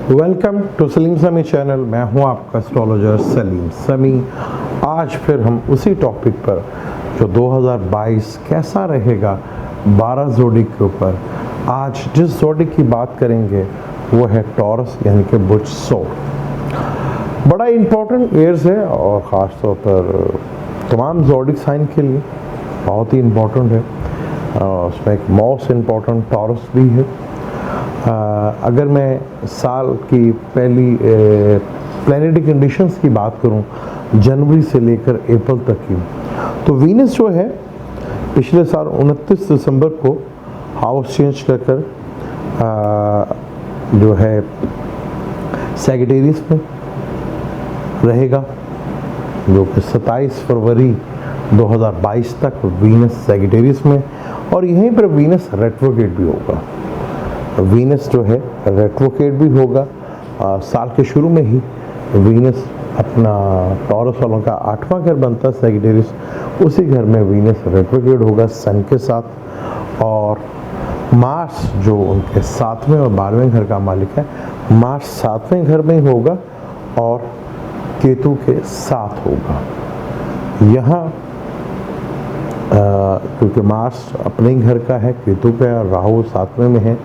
Welcome to Salim समी channel. मैं हूं आपका एस्ट्रोलॉजर सलीम समी। आज फिर हम उसी टॉपिक पर जो 2022 कैसा रहेगा 12 जोड़ी के ऊपर, आज जिस जोड़ी की बात करेंगे वो है टॉरस यानी कि बुध सो। बड़ा इम्पोर्टेंट ईयर्स है और ख़ास तौर पर तमाम जोडिक साइन के लिए बहुत ही इम्पोर्टेंट है। उसमें एक मोस्ट इम्पोर्टेंट टॉरस भी है। अगर मैं साल की पहली प्लैनेटरी कंडीशंस की बात करूं जनवरी से लेकर अप्रैल तक की, तो वीनस जो है पिछले साल 29 दिसंबर को हाउस चेंज कर जो है सैजिटेरियस में रहेगा, जो कि 27 फरवरी 2022 तक वीनस सैजिटेरियस में, और यहीं पर वीनस रेट्रोग्रेड भी होगा। वीनस जो है रेट्रोग्रेड भी होगा। साल के शुरू में ही वीनस अपना टॉरस वालों का 8वां घर बनता है सैजिटेरियस, उसी घर में वीनस रेट्रोग्रेड होगा सन के साथ। और मार्स जो उनके 7वें और 12वें घर का मालिक है, मार्स 7वें घर में ही होगा और केतु के साथ होगा। यहाँ क्योंकि मार्स अपने घर का है, केतु पे और राहु 7वें में है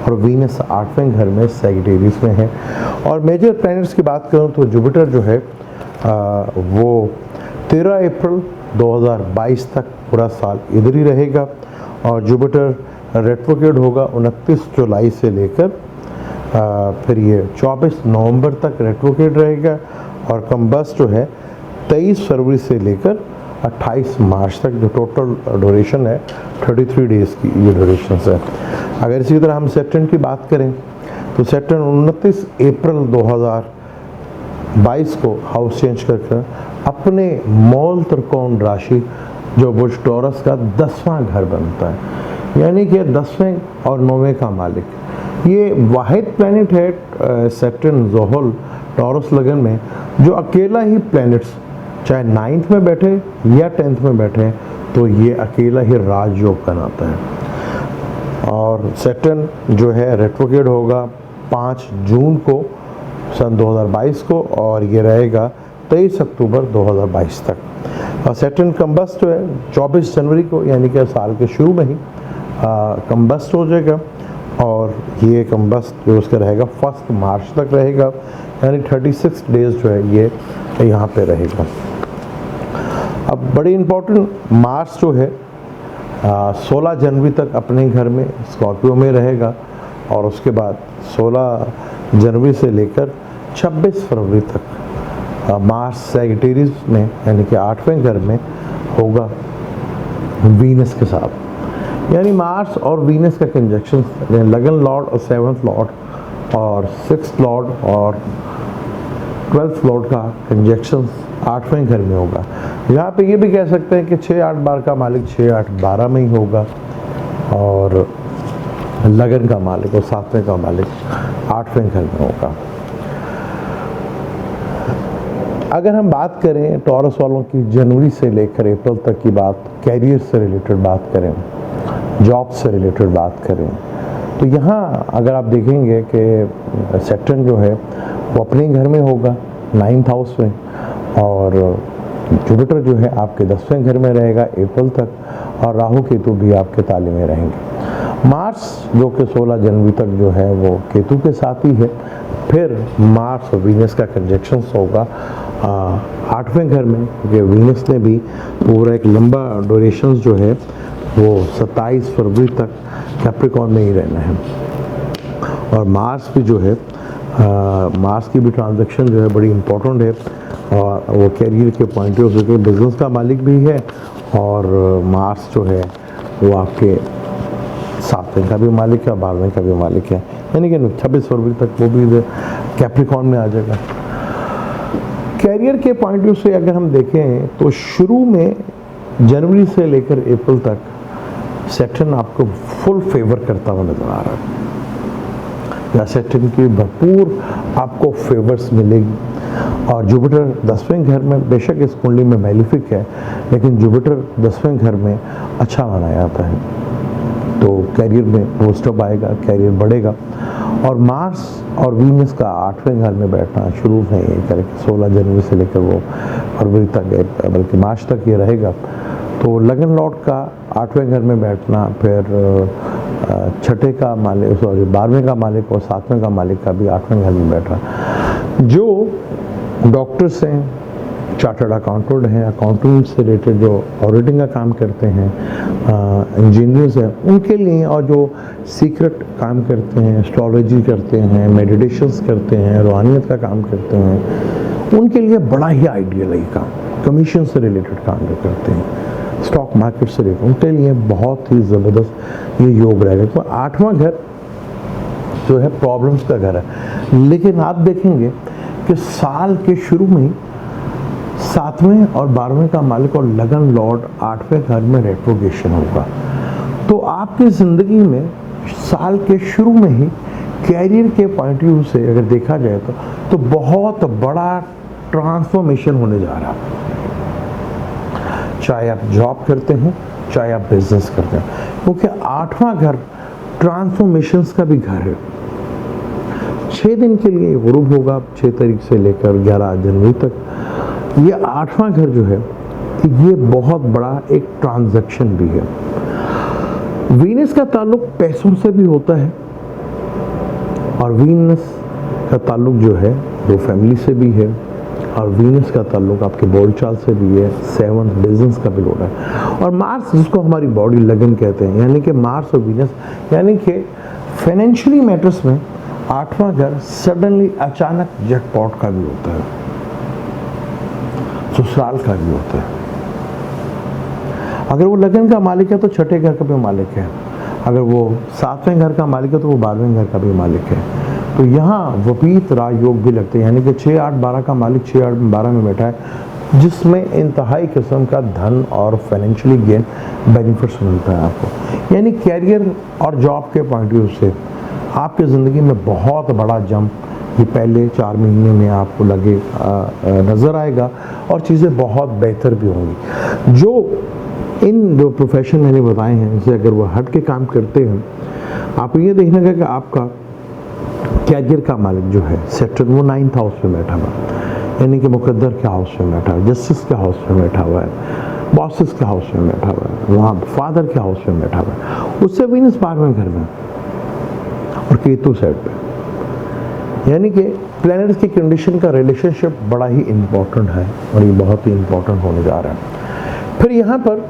और वीनस 8वें घर में सैजिटेरियस में है। और मेजर प्लैनेट्स की बात करूं तो जुपिटर जो है वो 13 अप्रैल 2022 तक पूरा साल इधर ही रहेगा और जुपिटर रेट्रोग्रेड होगा 29 जुलाई से लेकर फिर ये 24 नवंबर तक रेट्रोग्रेड रहेगा। और कम्बस जो है 23 फरवरी से लेकर 28 मार्च तक, जो टोटल ड्यूरेशन है 33 डेज़ की ये ड्यूरेशन है। अगर इसी तरह हम सैटर्न की बात करें तो सैटर्न 29 अप्रैल 2022 को हाउस चेंज कर अपने मूल त्रिकोण राशि जो बुध टॉरस का 10वां घर बनता है, यानी कि 10वें और 9वें का मालिक। ये वाहिद प्लैनेट है सैटर्न जोहल टॉरस लगन में जो अकेला ही प्लैनेट्स चाहे 9th में बैठे या 10th में बैठे तो ये अकेला ही राजयोग बनाता है। और सैटर्न जो है रेट्रोग्रेड होगा 5 जून को सन 2022 को और ये रहेगा 23 अक्टूबर 2022 तक। और सैटर्न कम्बस्ट जो है 24 जनवरी को, यानी कि साल के शुरू में ही कम्बस्ट हो जाएगा और ये कम्बस्ट जो उसका रहेगा 1 मार्च तक रहेगा, यानी 36 डेज जो है ये यहाँ पे रहेगा। अब बड़ी इम्पोर्टेंट मार्स जो है 16 जनवरी तक अपने घर में स्कॉर्पियो में रहेगा और उसके बाद 16 जनवरी से लेकर 26 फरवरी तक मार्स सैजिटेरियस में यानी कि 8वें घर में होगा वीनस के साथ। यानी मार्स और वीनस का कंजक्शन लगन लॉर्ड और 7th लॉर्ड और 6th लॉर्ड और 12th लॉर्ड का कंजक्शन 8वें घर में होगा। यहाँ पे ये भी कह सकते हैं कि 6-8 बार का मालिक 6-8-12 में ही होगा और लगन का मालिक और 7वें का मालिक 8वें घर में होगा। अगर हम बात करें टॉरस वालों की जनवरी से लेकर अप्रैल तक की बात, कैरियर से रिलेटेड बात करें, जॉब से रिलेटेड बात करें, तो यहाँ अगर आप देखेंगे कि सैटर्न जो है वो अपने घर में होगा 9th हाउस में और जुपिटर जो है आपके 10वें घर में रहेगा अप्रैल तक और राहु केतु भी आपके ताले में रहेंगे। मार्स जो कि 16 जनवरी तक जो है वो केतु के साथ ही है। फिर मार्स और वीनस का कंजक्शन होगा 8वें घर में, क्योंकि वीनस ने भी पूरा एक लंबा ड्यूरेशन जो है वो 27 फरवरी तक कैप्रिकॉर्न में ही रहना है। और मार्स भी जो है मार्स की भी ट्रांजैक्शन जो है बड़ी इम्पोर्टेंट है और वो कैरियर के पॉइंट ऑफ व्यू बिजनेस का मालिक भी है और मार्स जो है वो आपके 7वें का भी मालिक है, 12वें का भी मालिक है, यानी कि 26 फरवरी तक वो भी कैप्रिकॉर्न में आ जाएगा। कैरियर के पॉइंट ऑफ व्यू से अगर हम देखें तो शुरू में जनवरी से लेकर अप्रैल तक सैटर्न आपको फुल फेवर करता हुआ नजर आ रहा है। या सैटर्न की भरपूर आपको फेवर्स मिलेगी और जुपिटर 10वें घर में, बेशक इस कुंडली में मैलिफिक है लेकिन जुपिटर 10वें घर में अच्छा माना जाता है। तो कैरियर में बूस्ट अप आएगा, कैरियर बढ़ेगा। और मार्स और वीनस का 8वें घर में बैठना शुरू में ही करके 16 जनवरी से लेकर वो फरवरी तक, बल्कि मार्च तक ये रहेगा। तो लगन लॉर्ड का 8वें घर में बैठना, फिर छठे का मालिक, सॉरी 12वें का मालिक और 7वें का मालिक का भी 8वें घर में बैठ रहा। जो डॉक्टर्स हैं, चार्टर्ड अकाउंटेंट हैं, अकाउंटिंग से रिलेटेड जो ऑडिटिंग का काम करते हैं, इंजीनियर्स हैं, उनके लिए, और जो सीक्रेट काम करते हैं, एस्ट्रोलॉजी करते हैं, मेडिटेशंस करते हैं, रूहानियत का काम करते हैं, उनके लिए बड़ा ही आइडियल है ये काम। कमीशन से रिलेटेड काम जो करते हैं, स्टॉक मार्केट से रिलेटेड, उनके लिए बहुत ही ज़बरदस्त ये योग रहेगा। तो 8वां घर जो है प्रॉब्लम्स का घर है। लेकिन आप देखेंगे कि साल के शुरू में ही 7वें और 12वें का मालिक और लगन लॉर्ड 8वें घर में रेट्रोगेशन होगा। तो आपकी ज़िंदगी में साल के शुरू में ही कैरियर के पॉइंट व्यू से अगर देखा जाए तो बहुत बड़ा ट्रांसफॉर्मेशन होने जा रहा है। चाहे आप जॉब करते हैं, चाहे आप बिजनेस करते हैं, क्योंकि 8वां घर ट्रांसफॉर्मेशंस का भी घर है। 6 दिन के लिए गुरूब होगा, 6 तारीख से लेकर 11 जनवरी तक। ये 8वां घर जो है ये बहुत बड़ा एक ट्रांजैक्शन भी है। वीनस का ताल्लुक पैसों से भी होता है, और वीनस का ताल्लुक जो है वो फैमिली से भी है, और वीनस का ताल्लुक आपके बोलचाल से भी है। 7th बिजनेस का भी लोड है। और मार्स, जिसको हमारी बॉडी लगन कहते हैं, यानी कि मार्स और वीनस, यानी कि फाइनेंशियली मैटर्स में 8वां घर सडनली अचानक जैकपॉट का भी होता है, ससुराल का भी होता है। अगर वो लगन का मालिक है तो छठे घर का भी मालिक है, अगर वो 7वें घर का मालिक है तो वो 12वें घर का भी मालिक है। तो यहाँ विपरीत राजयोग भी लगते हैं, यानी कि 6, 8, 12 का मालिक 6, 8, 12 में बैठा है, जिसमें इंतहाई किस्म का धन और फाइनेंशियली गेन बेनिफिट्स मिलता है आपको। यानी कैरियर और जॉब के पॉइंट व्यू से आपकी ज़िंदगी में बहुत बड़ा जंप ये पहले 4 महीने में आपको लगे नज़र आएगा, और चीज़ें बहुत बेहतर भी होंगी। जो प्रोफेशन मैंने बताए हैं, इनसे अगर वो हट के काम करते हैं, आप ये देखने का कि आपका कैरियर का मालिक जो है सेक्टर, वो 9th हाउस में बैठा हुआ है, यानी कि मुकद्दर के हाउस में बैठा है, जस्टिस के हाउस में बैठा हुआ है, बॉसेस के हाउस में बैठा हुआ है, वहाँ फादर के हाउस में बैठा हुआ है। उससे वीनस 12वें घर में और केतु साइड पे, यानी कि प्लैनेट्स की कंडीशन का रिलेशनशिप बड़ा ही इम्पोर्टेंट है, और ये बहुत ही इम्पोर्टेंट होने जा रहा है। फिर यहाँ पर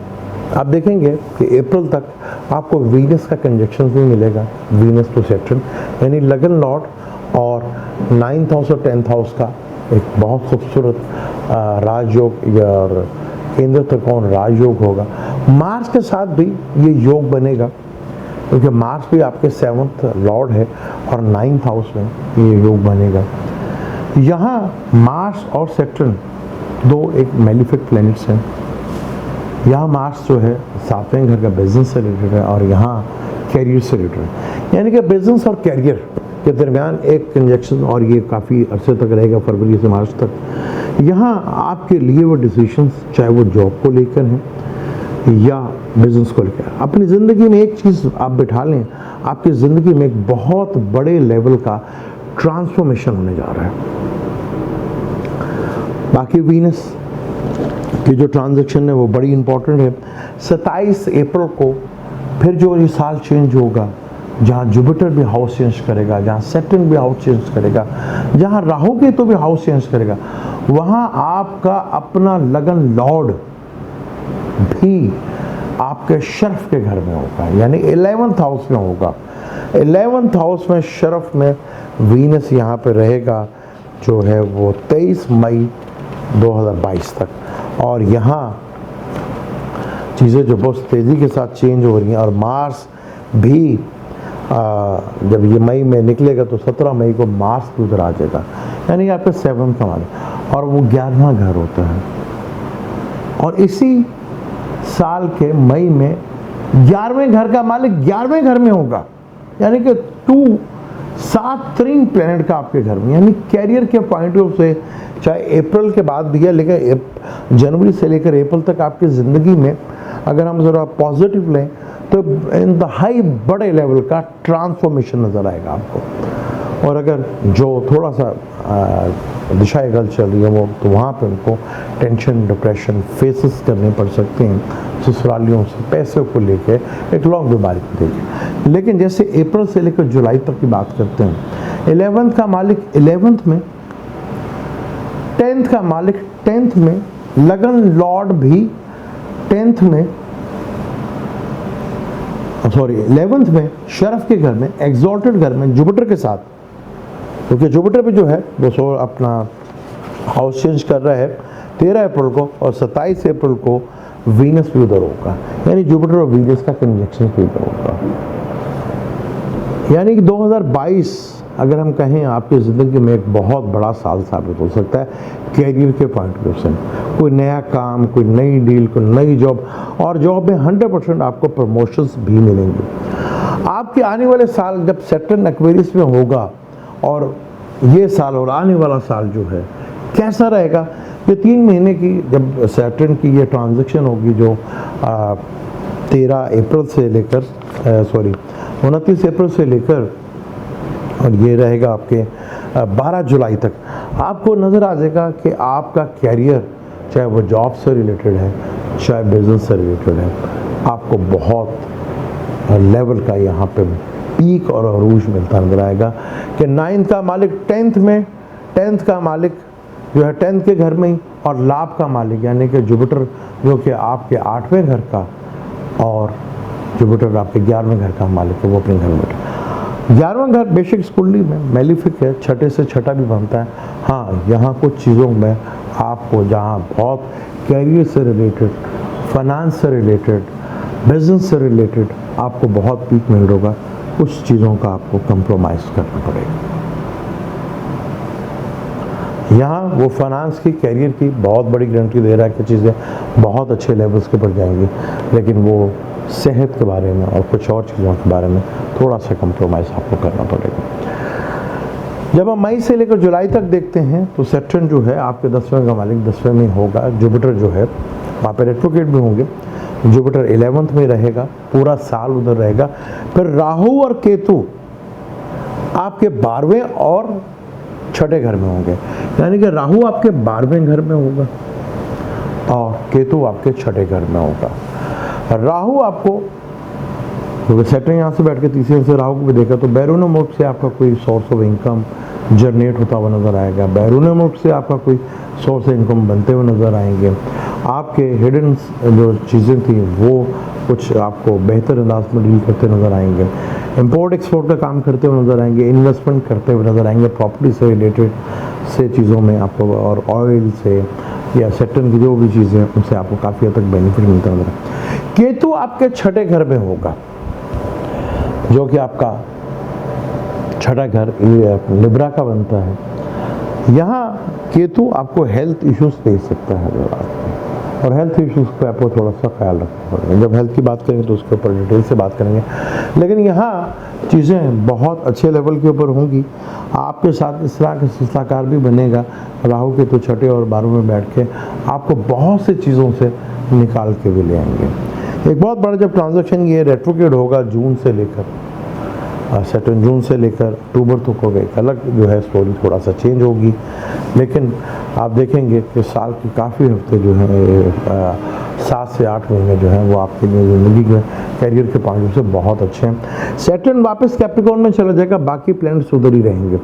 आप देखेंगे कि अप्रैल तक आपको वीनस का कंजक्शन भी मिलेगा, वीनस टू सेक्टन, यानी लगन लॉर्ड और 9th हाउस और 10th हाउस का एक बहुत खूबसूरत राजयोग और केंद्र त्रिकोण राजयोग होगा। मार्स के साथ भी ये योग बनेगा, क्योंकि मार्स भी आपके 7th लॉर्ड है और 9th हाउस में ये योग बनेगा। यहाँ मार्स और सेक्टन दो एक मेलिफिक प्लैनेट्स हैं। यहाँ मार्स जो है 7वें घर का बिजनेस से रिलेटेड है, और यहाँ कैरियर से रिलेटेड है, यानी कि बिजनेस और कैरियर के दरमियान एक कंजक्शन, और ये काफ़ी अरसे तक रहेगा, फरवरी से मार्च तक। यहाँ आपके लिए वो डिसीशंस, चाहे वो जॉब को लेकर हैं या बिजनेस को लेकर, अपनी ज़िंदगी में एक चीज़ आप बिठा लें, आपकी ज़िंदगी में एक बहुत बड़े लेवल का ट्रांसफॉर्मेशन होने जा रहा है। बाकी वीनस कि जो ट्रांजैक्शन है वो बड़ी इंपॉर्टेंट है। 27 अप्रैल को फिर जो ये साल चेंज होगा, जहाँ जुपिटर भी हाउस चेंज करेगा, जहाँ सैटर्न भी हाउस चेंज करेगा, जहाँ राहु केतु भी हाउस चेंज करेगा, वहाँ आपका अपना लगन लॉर्ड भी आपके शर्फ के घर में होगा, यानी 11th हाउस में होगा। 11th हाउस में शर्फ में वीनस यहाँ पे रहेगा, जो है वो 23 मई 2022 तक। और यहाँ चीज़ें जो बहुत तेज़ी के साथ चेंज हो रही हैं, और मार्स भी जब ये मई में निकलेगा तो 17 मई को मार्स भी उधर आ जाएगा, यानी आपके 7th हमारे, और वो 11वां घर होता है। और इसी साल के मई में 11वें घर का मालिक 11वें घर में होगा, यानी कि 7 प्लैनेट का आपके घर में, यानी कैरियर के पॉइंट ऑफ से चाहे अप्रैल के बाद भी है, लेकिन जनवरी से लेकर अप्रैल तक आपकी ज़िंदगी में अगर हम ज़रा पॉजिटिव लें तो इंतहाई बड़े लेवल का ट्रांसफॉर्मेशन नज़र आएगा आपको। और अगर जो थोड़ा सा दिशा गलत चल रही है वो, तो वहाँ पे उनको टेंशन डिप्रेशन फेसेस करने पड़ सकते हैं, ससुरालियों से पैसे को लेके एक लॉन्ग बीमारी को लेके। लेकिन जैसे अप्रैल से लेकर जुलाई तक की बात करते हैं, 11th का मालिक 11th में, 10th का मालिक 10th में, लगन लॉर्ड भी 10th में, सॉरी 11th में शरफ के घर में, एग्जॉल्टेड घर में जुपिटर के साथ, क्योंकि जुपिटर पे जो है वो अपना हाउस चेंज कर रहा है 13 अप्रैल को, और 27 अप्रैल को वीनस भी उधर होगा, यानी जुपिटर और वीनस का कंजंक्शन भी उधर होगा। यानी कि 2022 अगर हम कहें आपकी ज़िंदगी में एक बहुत बड़ा साल साबित हो सकता है कैरियर के पॉइंट ऑफ व्यू से। कोई नया काम, कोई नई डील, कोई नई जॉब, और जॉब में 100% आपको प्रमोशंस भी मिलेंगे। आपके आने वाले साल जब सैटर्न एक्वेरियस में होगा, और ये साल और आने वाला साल जो है कैसा रहेगा, ये 3 महीने की जब सैटर्न की ये ट्रांजैक्शन होगी जो 13 अप्रैल से लेकर 29 अप्रैल से लेकर, और ये रहेगा आपके 12 जुलाई तक, आपको नज़र आ जाएगा कि आपका कैरियर, चाहे वो जॉब से रिलेटेड है चाहे बिजनेस से रिलेटेड है, आपको बहुत लेवल का यहाँ पे पीक और अरूज मिलता नजर आएगा। कि 9th का मालिक 10th में, 10th का मालिक जो है 10th के घर में ही, और लाभ का मालिक यानी कि जुपिटर जो कि आपके 8वें घर का, और जुपिटर आपके 11वें घर का मालिक है, वो अपने घर में 11वां घर बेशक इस कुंडली में मेलिफिक है, छठे से छठा भी बनता है। हाँ, यहाँ कुछ चीज़ों में आपको जहाँ बहुत कैरियर से रिलेटेड, फाइनेंस से रिलेटेड, बिजनेस से रिलेटेड आपको बहुत पीक मिल रहा होगा, कुछ चीज़ों का आपको कंप्रोमाइज़ करना पड़ेगा। यहाँ वो फाइनेंस की, कैरियर की बहुत बड़ी गारंटी दे रहा है कि चीज़ें बहुत अच्छे लेवल्स के ऊपर जाएंगी, लेकिन वो सेहत के बारे में और कुछ और चीज़ों के बारे में थोड़ा सा कंप्रोमाइज़ आपको करना पड़ेगा। जब हम मई से लेकर जुलाई तक देखते हैं तो सैटर्न जो है आपके 10वें का मालिक 10वें में होगा, जुपिटर जो है वहाँ पर रेट्रोग्रेड भी होंगे, जुपिटर 11th में रहेगा, पूरा साल उधर रहेगा। फिर राहु और केतु आपके 12वें और छठे घर में होंगे, यानी कि राहु आपके 12वें घर में होगा और केतु आपके छठे घर में होगा। राहु आपको, क्योंकि सैटर्न यहाँ से बैठ के तीसरे से राहु को भी देखा, तो बैरून मुल्क से आपका कोई सोर्स ऑफ इनकम जनरेट होता हुआ नज़र आएगा, बैरून मुल्क से आपका कोई सोर्स ऑफ इनकम बनते हुए नज़र आएंगे। आपके हिडन जो चीज़ें थी वो कुछ आपको बेहतर अंदाज में डील करते नज़र आएंगे, इंपोर्ट एक्सपोर्ट का काम करते हुए नज़र आएंगे, इन्वेस्टमेंट करते हुए नज़र आएंगे, प्रॉपर्टी से रिलेटेड से चीज़ों में आपको, और ऑयल से या सैटर्न की जो भी चीज़ें हैं उनसे आपको काफ़ी हद तक बेनिफिट मिलता नजर आएगा। केतु आपके छठे घर में होगा, जो कि आपका छठा घर लिब्रा का बनता है। यहाँ केतु आपको हेल्थ इश्यूज दे सकता है, और हेल्थ इश्यूज पे आपको थोड़ा सा ख्याल रखना पड़ेगा। जब हेल्थ की बात करेंगे तो उसके ऊपर डिटेल से बात करेंगे, लेकिन यहाँ चीज़ें बहुत अच्छे लेवल के ऊपर होंगी। आपके साथ इस तरह का सिलसिलाकार भी बनेगा, राहु के तो छठे और 12वें में बैठ के आपको बहुत सी चीज़ों से निकाल के भी ले आएंगे। एक बहुत बड़ा जब ट्रांजैक्शन ये रेट्रोग्रेड होगा जून से लेकर, सैटर्न जून से लेकर अक्टूबर तक हो गए, अलग जो है स्टोरी थोड़ा सा चेंज होगी, लेकिन आप देखेंगे कि साल के काफ़ी हफ्ते जो हैं 7 से 8 महीने जो हैं वो आपके लिए ज़िंदगी के कैरियर के पॉइंट से बहुत अच्छे हैं। सैटर्न वापस कैप्रिकॉर्न में चला जाएगा, बाकी प्लैनेट्स उधर ही रहेंगे,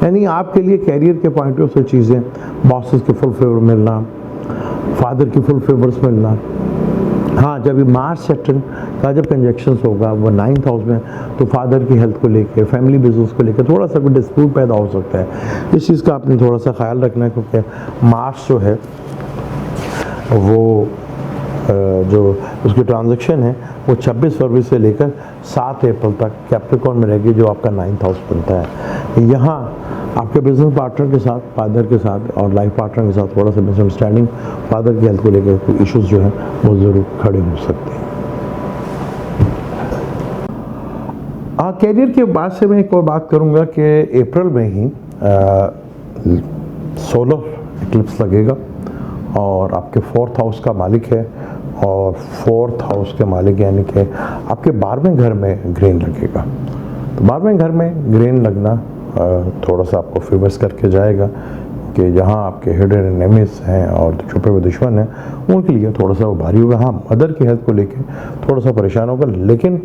यानी आपके लिए कैरियर के पॉइंट ऑफ से चीज़ें, बॉसेस के फुल फेवर मिलना, फादर की फुल फेवर्स मिलना। हाँ, जब ये मार्च सैटर्न का जब कंजक्शंस होगा वो 9th हाउस में, तो फादर की हेल्थ को लेके, फैमिली बिजनेस को लेकर थोड़ा सा कोई डिस्प्यूट पैदा हो सकता है। इस चीज़ का आपने थोड़ा सा ख्याल रखना है, क्योंकि मार्च जो है वो जो उसकी ट्रांजैक्शन है वो 26 फरवरी से लेकर 7 अप्रैल तक कैप्रिकॉर्न में रहेगी, जो आपका 9th हाउस बनता है। यहाँ आपके बिजनेस पार्टनर के साथ, फादर के साथ और लाइफ पार्टनर के साथ थोड़ा सा मिसअंडरस्टैंडिंग, फादर की हेल्थ को लेकर कोई इश्यूज जो हैं वो ज़रूर खड़े हो सकते हैं। कैरियर के बाद से मैं एक और बात करूँगा कि अप्रैल में ही सोलर इक्लिप्स लगेगा, और आपके 4th हाउस का मालिक है और 4th हाउस के मालिक यानी कि आपके 12वें घर में ग्रेन लगेगा। तो 12वें घर में ग्रेन लगना थोड़ा सा आपको फेवर्स करके जाएगा कि जहाँ आपके हिडन एनिमीज हैं और छुपे हुए दुश्मन हैं उनके लिए थोड़ा सा वो भारी होगा। हाँ, मदर की हेल्थ को लेके थोड़ा सा परेशान होगा, लेकिन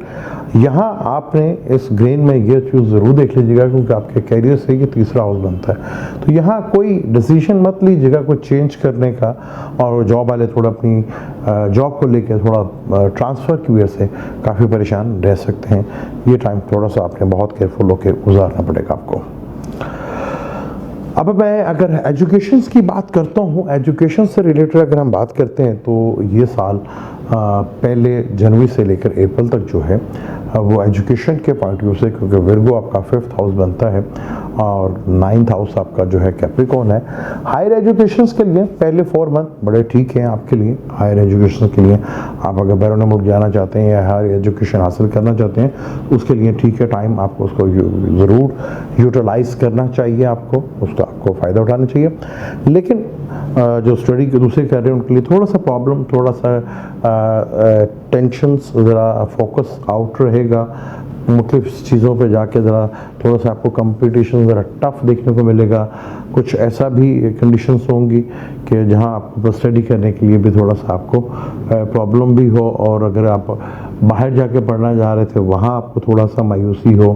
यहाँ आपने इस ग्रेन में ये चीज़ ज़रूर देख लीजिएगा क्योंकि आपके कैरियर से ये तीसरा हाउस बनता है। तो यहाँ कोई डिसीजन मत लीजिएगा कुछ चेंज करने का, और जॉब वाले थोड़ा अपनी जॉब को लेकर थोड़ा ट्रांसफ़र की वजह से काफ़ी परेशान रह सकते हैं। ये टाइम थोड़ा सा आपने बहुत केयरफुल होकर गुजारना पड़ेगा आपको। अब मैं अगर एजुकेशन की बात करता हूँ, एजुकेशन से रिलेटेड अगर हम बात करते हैं तो ये साल पहले जनवरी से लेकर अप्रैल तक जो है वो एजुकेशन के पॉइंट व्यू से, क्योंकि विर्गो आपका 5th हाउस बनता है और 9th हाउस आपका जो है कैप्रिकॉर्न है। हायर एजुकेशन के लिए पहले 4 मंथ बड़े ठीक हैं आपके लिए। हायर एजुकेशन के लिए आप अगर बैरून मुल्क जाना चाहते हैं या हायर एजुकेशन हासिल करना चाहते हैं उसके लिए ठीक है टाइम, आपको उसको ज़रूर यूटिलाइज करना चाहिए, उसका आपको फ़ायदा उठाना चाहिए। लेकिन जो स्टडी के दूसरे कर रहे हैं उनके लिए थोड़ा सा प्रॉब्लम, थोड़ा सा टेंशन्स, ज़रा फोकस आउट रहेगा, मुख्तलिफ चीज़ों पे जाके ज़रा थोड़ा सा आपको कंपटीशन ज़रा टफ देखने को मिलेगा। कुछ ऐसा भी कंडीशंस होंगी कि जहां आपको स्टडी करने के लिए भी थोड़ा सा आपको प्रॉब्लम भी हो, और अगर आप बाहर जाके पढ़ना जा रहे थे वहाँ आपको थोड़ा सा मायूसी हो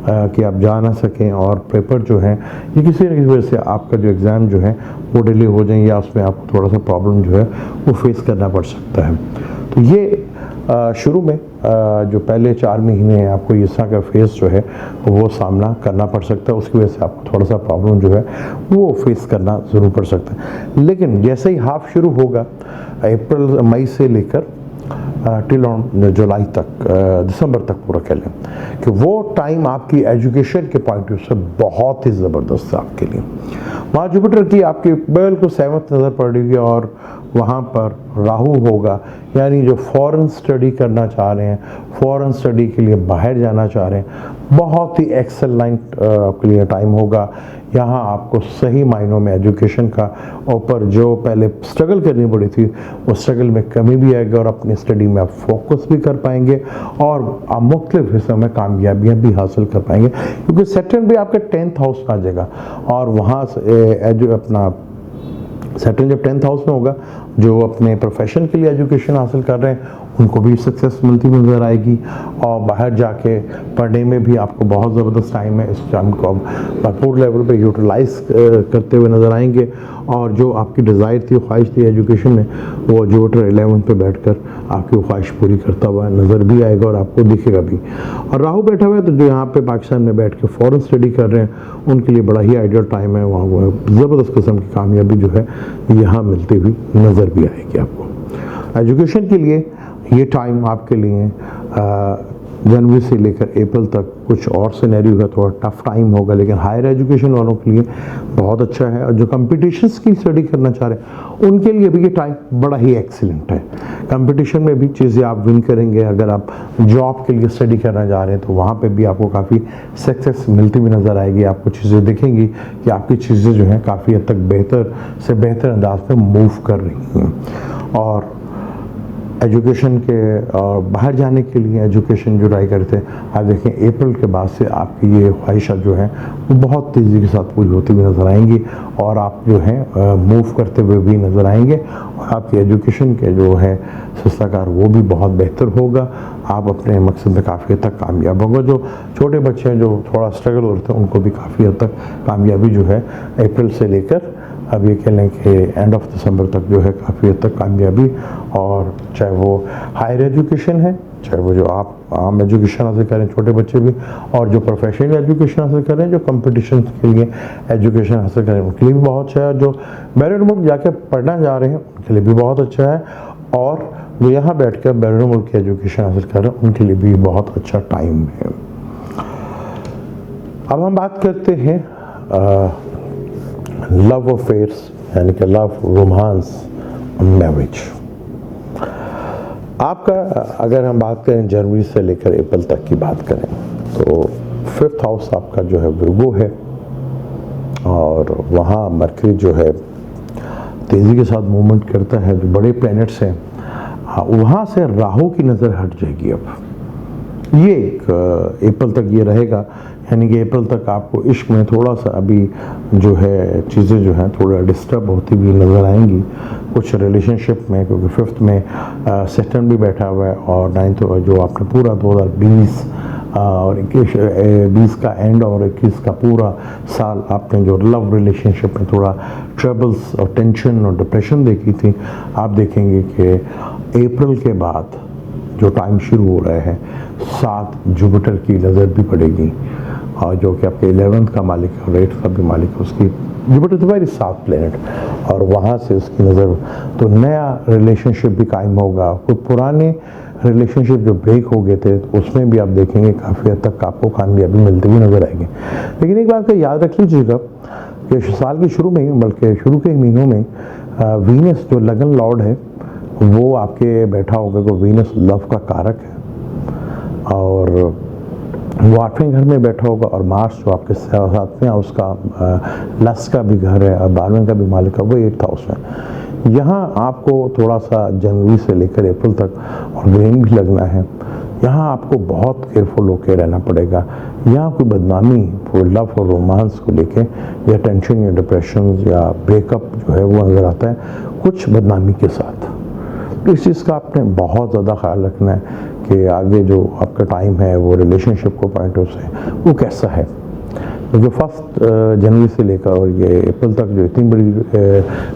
कि आप जा ना सकें, और पेपर जो है ये किसी न किसी वजह से आपका जो एग्ज़ाम जो है वो डिले हो जाए या उसमें आपको थोड़ा सा प्रॉब्लम जो है वो फेस करना पड़ सकता है। तो ये शुरू में जो पहले 4 महीने हैं आपको इस तरह का फेस जो है वो सामना करना पड़ सकता है, उसकी वजह से आपको थोड़ा सा प्रॉब्लम जो है वो फेस करना ज़रूर पड़ सकता है। लेकिन जैसे ही हाफ शुरू होगा अप्रैल मई से लेकर टिल ऑन जुलाई तक, दिसंबर तक पूरा कह लें कि वो टाइम आपकी एजुकेशन के पॉइंट व्यू से बहुत ही ज़बरदस्त है आपके लिए। वहाँ जुपिटर की आपकी बिल्कुल 7th नज़र पड़ेगी और वहाँ पर राहु होगा, यानी जो फॉरेन स्टडी करना चाह रहे हैं, फॉरेन स्टडी के लिए बाहर जाना चाह रहे हैं, बहुत ही एक्सेलेंट आपके लिए टाइम होगा। यहाँ आपको सही मायनों में एजुकेशन का ऊपर जो पहले स्ट्रगल करनी पड़ी थी वो स्ट्रगल में कमी भी आएगी और अपनी स्टडी में आप फोकस भी कर पाएंगे और आप मुख्तलिफ हिस्सों में कामयाबियाँ भी हासिल कर पाएंगे, क्योंकि सैटर्न भी आपके 10th हाउस में आ जाएगा और वहाँ से जो अपना सैटर्न जब 10th हाउस में होगा, जो अपने प्रोफेशन के लिए एजुकेशन हासिल कर रहे हैं उनको भी सक्सेस मिलती हुई नज़र आएगी और बाहर जाके पढ़ने में भी आपको बहुत ज़बरदस्त टाइम है। इस टाइम को आप भरपूर लेवल पे यूटिलाइज करते हुए नज़र आएंगे और जो आपकी डिज़ायर थी, ख्वाहिश थी एजुकेशन में, वो जुपिटर 11 पे बैठकर आपकी वो ख्वाहिश पूरी करता हुआ नज़र भी आएगा और आपको दिखेगा भी। और राहु बैठा हुआ है तो जो यहाँ पे पाकिस्तान में बैठ के फ़ॉरेन स्टडी कर रहे हैं उनके लिए बड़ा ही आइडियल टाइम है। वहाँ वो ज़बरदस्त किस्म की कामयाबी जो है यहाँ मिलती हुई नज़र भी आएगी आपको। एजुकेशन के लिए ये टाइम आपके लिए जनवरी से लेकर अप्रैल तक कुछ और सिनेरियो है, थोड़ा टफ टाइम होगा, लेकिन हायर एजुकेशन वालों के लिए बहुत अच्छा है। और जो कंपटीशंस की स्टडी करना चाह रहे हैं उनके लिए भी ये टाइम बड़ा ही एक्सीलेंट है। कंपटीशन में भी चीज़ें आप विन करेंगे। अगर आप जॉब के लिए स्टडी करना जा रहे हैं तो वहाँ पे भी आपको काफ़ी सक्सेस मिलती हुई नज़र आएगी। आपको चीज़ें दिखेंगी कि आपकी चीज़ें जो हैं काफ़ी हद तक बेहतर से बेहतर अंदाज में मूव कर रही हैं। और एजुकेशन के और बाहर जाने के लिए एजुकेशन जो ट्राई करते हैं, आप देखें अप्रैल के बाद से आपकी ये ख्वाहिशात जो हैं वो बहुत तेज़ी के साथ पूरी होती हुई नज़र आएंगी और आप जो हैं मूव करते हुए भी नज़र आएंगे और आपकी एजुकेशन के जो है सिलसिलाकार वो भी बहुत बेहतर होगा। आप अपने मकसद में काफ़ी हद तक कामयाब होगा। जो छोटे बच्चे हैं जो थोड़ा स्ट्रगल होते हैं उनको भी काफ़ी हद तक कामयाबी जो है अप्रैल से लेकर अब ये कह लें कि एंड ऑफ दिसंबर तक जो है काफ़ी हद तक कामयाबी, और चाहे वो हायर एजुकेशन है, चाहे वो जो आप आम एजुकेशन हासिल करें छोटे बच्चे भी, और जो प्रोफेशनल एजुकेशन हासिल करें, जो कंपटीशन के लिए एजुकेशन हासिल करें उनके लिए भी बहुत अच्छा है। जो बैरून मुल्क जाके पढ़ना जा रहे हैं उनके लिए भी बहुत अच्छा है, और जो यहाँ बैठ कर बैरून मुल्क की एजुकेशन हासिल कर रहे हैं उनके लिए भी बहुत अच्छा टाइम है। अब हम बात करते हैं लव अफेयर्स, यानी कि लव, रोमांस, मैरिज। आपका अगर हम बात करें जनवरी से लेकर अप्रैल तक की बात करें तो 5th हाउस आपका जो है विर्गो है और वहाँ मरकरी जो है तेज़ी के साथ मूवमेंट करता है। जो बड़े प्लैनेट्स हैं हाँ, वहाँ से राहु की नज़र हट जाएगी। अब ये एक अप्रैल तक ये रहेगा, यानी कि अप्रैल तक आपको इश्क में थोड़ा सा अभी जो है चीज़ें जो हैं थोड़ा डिस्टर्ब होती हुई नज़र आएंगी कुछ रिलेशनशिप में, क्योंकि 5th में सेटन भी बैठा हुआ है और 9th जो आपने पूरा 2020 और 20 का एंड और 21 का पूरा साल आपने जो लव रिलेशनशिप में थोड़ा ट्रबल्स और टेंशन और डिप्रेशन देखी थी, आप देखेंगे कि अप्रैल के बाद जो टाइम शुरू हो रहा है 7 जुपिटर की नज़र भी पड़ेगी, और जो कि आपके 11th का मालिक है और 8th का भी मालिक है, उसकी जुपिटर तो वेरी 7 प्लेनेट, और वहाँ से उसकी नज़र, तो नया रिलेशनशिप भी कायम होगा। कोई पुराने रिलेशनशिप जो ब्रेक हो गए थे उसमें भी आप देखेंगे काफ़ी हद तक आपको कामयाबी मिलती हुई नज़र आएगी। लेकिन एक बात का याद रख लीजिएगा कि साल के शुरू में ही, बल्कि शुरू के महीनों में वीनस जो लगन लॉर्ड है वो आपके बैठा होगा, को वीनस लव का कारक है और वो 8वें घर में बैठा होगा, और मार्स जो आपके 7वें हाउस का लस का भी घर है और 12वें का भी मालिक है वो 8th हाउस में। यहाँ आपको थोड़ा सा जनवरी से लेकर अप्रैल तक और ग्रीन भी लगना है, यहाँ आपको बहुत केयरफुल होकर रहना पड़ेगा। यहाँ कोई बदनामी लव और रोमांस को लेके या टेंशन या डिप्रेशन या ब्रेकअप जो है वो नज़र आता है कुछ बदनामी के साथ। तो इस चीज़ का आपने बहुत ज़्यादा ख्याल रखना है कि आगे जो आपका टाइम है वो रिलेशनशिप को पॉइंट ऑफ से वो कैसा है। तो जो 1 जनवरी से लेकर और ये अप्रैल तक जो इतनी बड़ी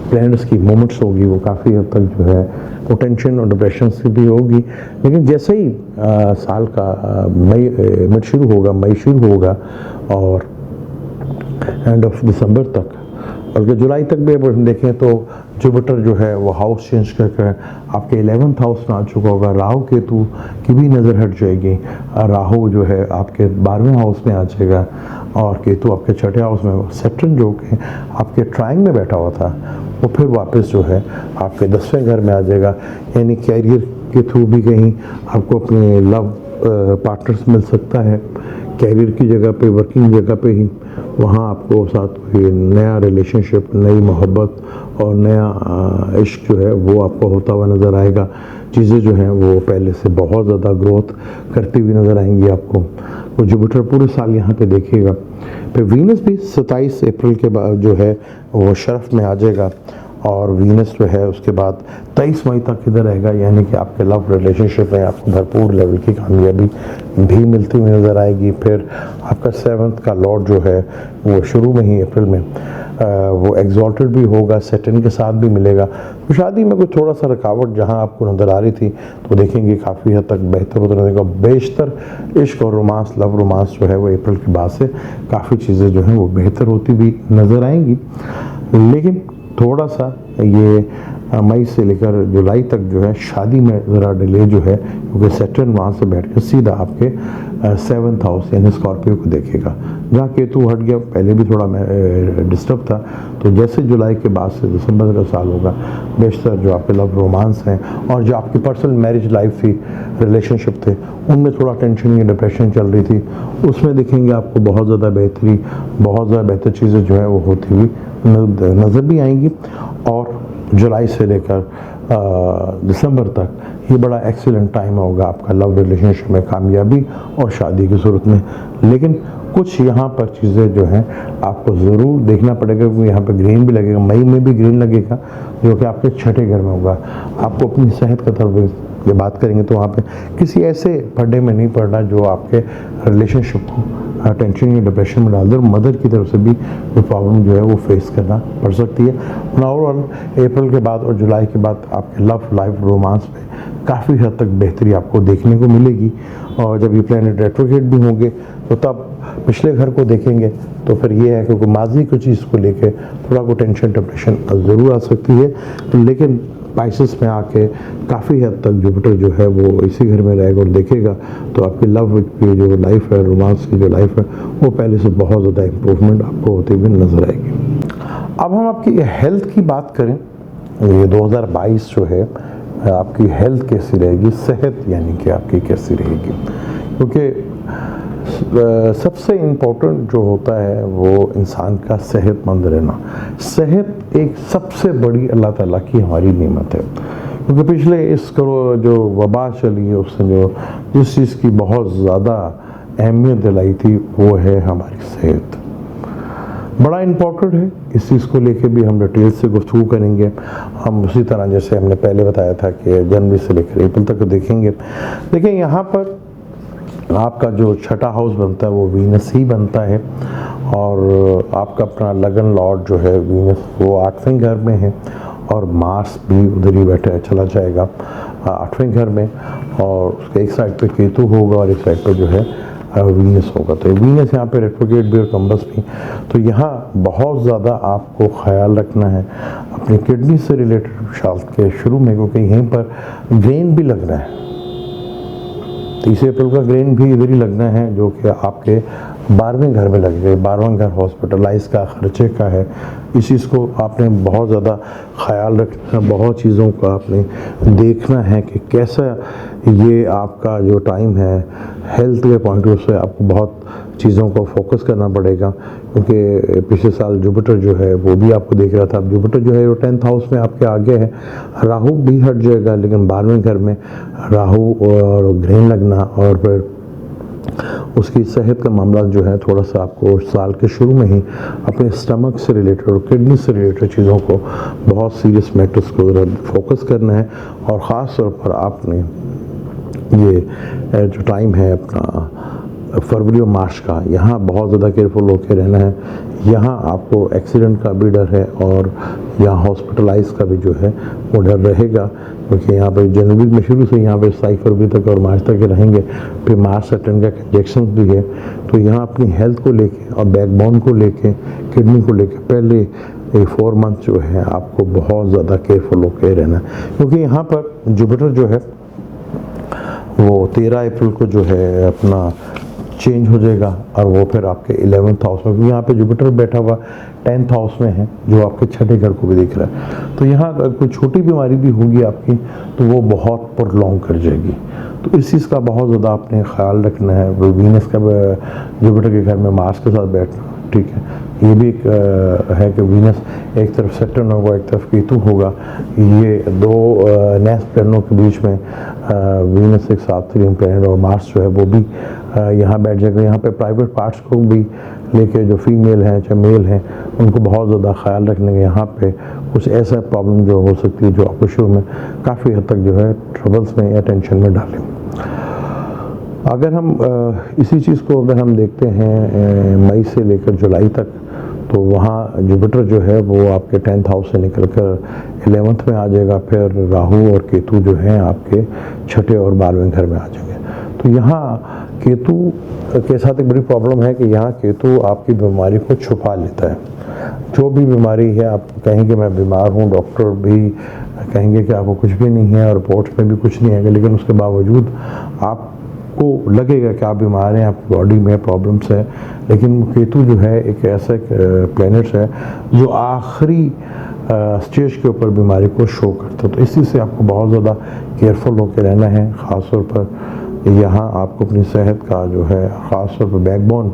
प्लैनेट्स की मोमेंट्स होगी वो काफ़ी हद तक जो है वो टेंशन और डिप्रेशन से भी होगी। लेकिन जैसे ही साल का मई शुरू होगा और एंड ऑफ दिसंबर तक, बल्कि जुलाई तक भी अगर देखें तो जुपिटर जो है वो हाउस चेंज करके आपके 11th हाउस में आ चुका होगा। राहु केतु की भी नज़र हट जाएगी, राहु जो है आपके 12वें हाउस में आ जाएगा और केतु आपके 6ठे हाउस में। सैटर्न जो कि आपके ट्रायंग में बैठा हुआ था वो फिर वापस जो है आपके 10वें घर में आ जाएगा, यानी कैरियर के थ्रू भी कहीं आपको अपने लव पार्टनर्स मिल सकता है। कैरियर की जगह पे, वर्किंग जगह पे ही वहाँ आपको साथ कोई नया रिलेशनशिप, नई मोहब्बत और नया इश्क जो है वो आपको होता हुआ नज़र आएगा। चीज़ें जो हैं वो पहले से बहुत ज़्यादा ग्रोथ करती हुई नज़र आएंगी आपको। वो जुपिटर पूरे साल यहाँ पे देखिएगा। फिर वीनस भी 27 अप्रैल के बाद जो है वो शरफ में आ जाएगा और वीनस जो है उसके बाद 23 मई तक इधर रहेगा, यानी कि आपके लव रिलेशनशिप में आपको भरपूर लेवल की कामयाबी भी मिलती हुई नज़र आएगी। फिर आपका 7th का लॉर्ड जो है वो शुरू में ही अप्रैल में वो एग्जॉल्टेड भी होगा, सेटन के साथ भी मिलेगा। तो शादी में कोई थोड़ा सा रुकावट जहां आपको नज़र आ रही थी तो देखेंगे काफ़ी हद तक बेहतर होता रहेगा। बेशतर इश्क और रोमांस, लव रोमांस जो है वो अप्रैल के बाद से काफ़ी चीज़ें जो हैं वो बेहतर होती हुई नज़र आएंगी। लेकिन थोड़ा सा ये मई से लेकर जुलाई तक जो है शादी में ज़रा डिले जो है, क्योंकि सैटर्न वहाँ से बैठ कर सीधा आपके 7th हाउस यानी स्कॉर्पियो को देखेगा। जहाँ केतु हट गया, पहले भी थोड़ा डिस्टर्ब था, तो जैसे जुलाई के बाद से दिसंबर का साल होगा बेशतर जो आपके लव रोमांस हैं और जो आपकी पर्सनल मैरिज लाइफ थी, रिलेशनशिप थे, उनमें थोड़ा टेंशन या डिप्रेशन चल रही थी, उसमें देखेंगे आपको बहुत ज़्यादा बेहतरी, बहुत ज़्यादा बेहतर चीज़ें जो है वो होती हुई नज़र भी आएंगी। और जुलाई से लेकर दिसंबर तक ये बड़ा एक्सीलेंट टाइम होगा आपका लव रिलेशनशिप में कामयाबी और शादी की सूरत में। लेकिन कुछ यहाँ पर चीज़ें जो हैं आपको ज़रूर देखना पड़ेगा, क्योंकि यहाँ पर ग्रीन भी लगेगा, मई में भी ग्रीन लगेगा जो कि आपके 6ठे घर में होगा। आपको अपनी सेहत का तरफ ये बात करेंगे तो वहाँ पे किसी ऐसे पड्डे में नहीं पड़ना जो आपके रिलेशनशिप को टेंशन या डिप्रेशन में डाल दे, और मदर की तरफ से भी वो प्रॉब्लम जो है वो फेस करना पड़ सकती है। ओवरऑल अप्रैल के बाद और जुलाई के बाद आपके लव लाइफ रोमांस में काफ़ी हद तक बेहतरी आपको देखने को मिलेगी। और जब ये प्लैनेट रेट्रोग्रेड भी होंगे तो तब पिछले घर को देखेंगे तो फिर ये है कि माजी की चीज़ को लेके थोड़ा को टेंशन डिप्रेशन ज़रूर आ सकती है, लेकिन पाइसेस में आके काफ़ी हद तक जुपिटर जो है वो इसी घर में रहेगा और देखेगा तो आपकी लव की जो लाइफ है, रोमांस की जो लाइफ है, वो पहले से बहुत ज़्यादा इम्प्रूवमेंट आपको होती हुई नज़र आएगी। अब हम आपकी हेल्थ की बात करें, ये 2022 जो है आपकी हेल्थ कैसी रहेगी, सेहत यानी कि आपकी कैसी रहेगी, क्योंकि सबसे इम्पोर्टेंट जो होता है वो इंसान का सेहतमंद रहना। सेहत एक सबसे बड़ी अल्लाह ताला की हमारी नेमत है, क्योंकि पिछले इस करो जो वबा चली है उसने जो जिस चीज़ की बहुत ज़्यादा अहमियत दिलाई थी वो है हमारी सेहत। बड़ा इम्पोर्टेंट है, इस चीज़ को लेके भी हम डिटेल से गुफ्तगू करेंगे। हम उसी तरह जैसे हमने पहले बताया था कि जनवरी से लेकर अप्रैल तक देखेंगे। देखिए यहाँ पर आपका जो छठा हाउस बनता है वो वीनस ही बनता है, और आपका अपना लगन लॉर्ड जो है वीनस वो 8वें घर में है, और मार्स भी उधर ही बैठा चला जाएगा 8वें घर में, और उसके एक साइड पे केतु होगा और एक साइड पे जो है वीनस होगा। तो वीनस यहाँ पे रेट्रोग्रेड भी और कंबस भी। तो यहाँ बहुत ज़्यादा आपको ख्याल रखना है अपनी किडनी से रिलेटेड साल के शुरू में, क्योंकि यहीं पर ग्रेन भी लगना है। 30 अप्रैल का ग्रेन भी इधर ही लगना है, जो कि आपके 12वें घर में लगेगा। 12वां घर हॉस्पिटलाइज का, खर्चे का है। इस चीज़ को आपने बहुत ज़्यादा ख्याल रखना, बहुत चीज़ों का आपने देखना है कि कैसा ये आपका जो टाइम है हेल्थ के पॉइंट ऑफ व्यू से आपको बहुत चीज़ों को फोकस करना पड़ेगा। क्योंकि पिछले साल जुपिटर जो है वो भी आपको देख रहा था। अब जुपिटर जो है वो 10th हाउस में आपके आगे है। राहु भी हट जाएगा, लेकिन 12वें घर में राहु और ग्रहण लगना, और फिर उसकी सेहत का मामला जो है थोड़ा सा आपको साल के शुरू में ही अपने स्टमक से रिलेटेड और किडनी से रिलेटेड चीज़ों को बहुत सीरियस मैटर्स को फोकस करना है। और ख़ास तौर पर आपने ये जो टाइम है अपना फरवरी और मार्च का, यहाँ बहुत ज़्यादा केयरफुल होकर रहना है। यहाँ आपको एक्सीडेंट का भी डर है, और यहाँ हॉस्पिटलाइज का भी जो है वो डर रहेगा, क्योंकि यहाँ पे जनवरी में शुरू से यहाँ पे 27 फरवरी तक और मार्च तक के रहेंगे। फिर मार्च से 10 का इंजेक्शन भी है। तो यहाँ अपनी हेल्थ को लेके और बैकबोन को लेके, किडनी को लेके पहले 4 मंथ जो है आपको बहुत ज़्यादा केयरफुल होकर रहना है। क्योंकि यहाँ पर जुपिटर जो है वो 13 अप्रैल को जो है अपना चेंज हो जाएगा, और वो फिर आपके 11th हाउस में, यहाँ पे जुपिटर बैठा हुआ 10th हाउस में है, जो आपके छठे घर को भी दिख रहा है। तो यहाँ अगर कोई छोटी बीमारी भी होगी आपकी तो वो बहुत प्रोलॉन्ग कर जाएगी। तो इस चीज़ का बहुत ज़्यादा आपने ख्याल रखना है। वो वीनस का जुपिटर के घर में मार्स के साथ बैठना, ठीक है। ये भी एक है कि वीनस एक तरफ सैटर्न होगा, एक तरफ केतु होगा। ये दो नेक्स्ट प्लैनेटों के बीच में वीनस एक साथ प्लैनेट, और मार्स जो है वो भी यहाँ बैठ जाएगा। यहाँ पे प्राइवेट पार्ट्स को भी लेके जो फीमेल हैं चाहे मेल हैं उनको बहुत ज़्यादा ख्याल रखने के। यहाँ पे कुछ ऐसा प्रॉब्लम जो हो सकती है जो आपको शुरू में काफ़ी हद तक जो है ट्रबल्स में या टेंशन में डालें। अगर हम इसी चीज़ को अगर हम देखते हैं मई से लेकर जुलाई तक, तो वहाँ जुपिटर जो है वो आपके 10th हाउस से निकल कर 11th में आ जाएगा। फिर राहु और केतु जो हैं आपके छठे और 12वें घर में आ जाएंगे। तो यहाँ केतु के साथ एक बड़ी प्रॉब्लम है कि यहाँ केतु आपकी बीमारी को छुपा लेता है। जो भी बीमारी है आप कहेंगे मैं बीमार हूँ, डॉक्टर भी कहेंगे कि आपको कुछ भी नहीं है और रिपोर्ट्स में भी कुछ नहीं है, लेकिन उसके बावजूद आपको लगेगा कि आप बीमार हैं, आपकी बॉडी में प्रॉब्लम्स है। लेकिन केतु जो है एक ऐसा प्लैनेट है जो आखिरी स्टेज के ऊपर बीमारी को शो करता है। तो इसी से आपको बहुत ज़्यादा केयरफुल होकर रहना है। ख़ास तौर पर यहाँ आपको अपनी सेहत का जो है ख़ास तौर पर बैकबोन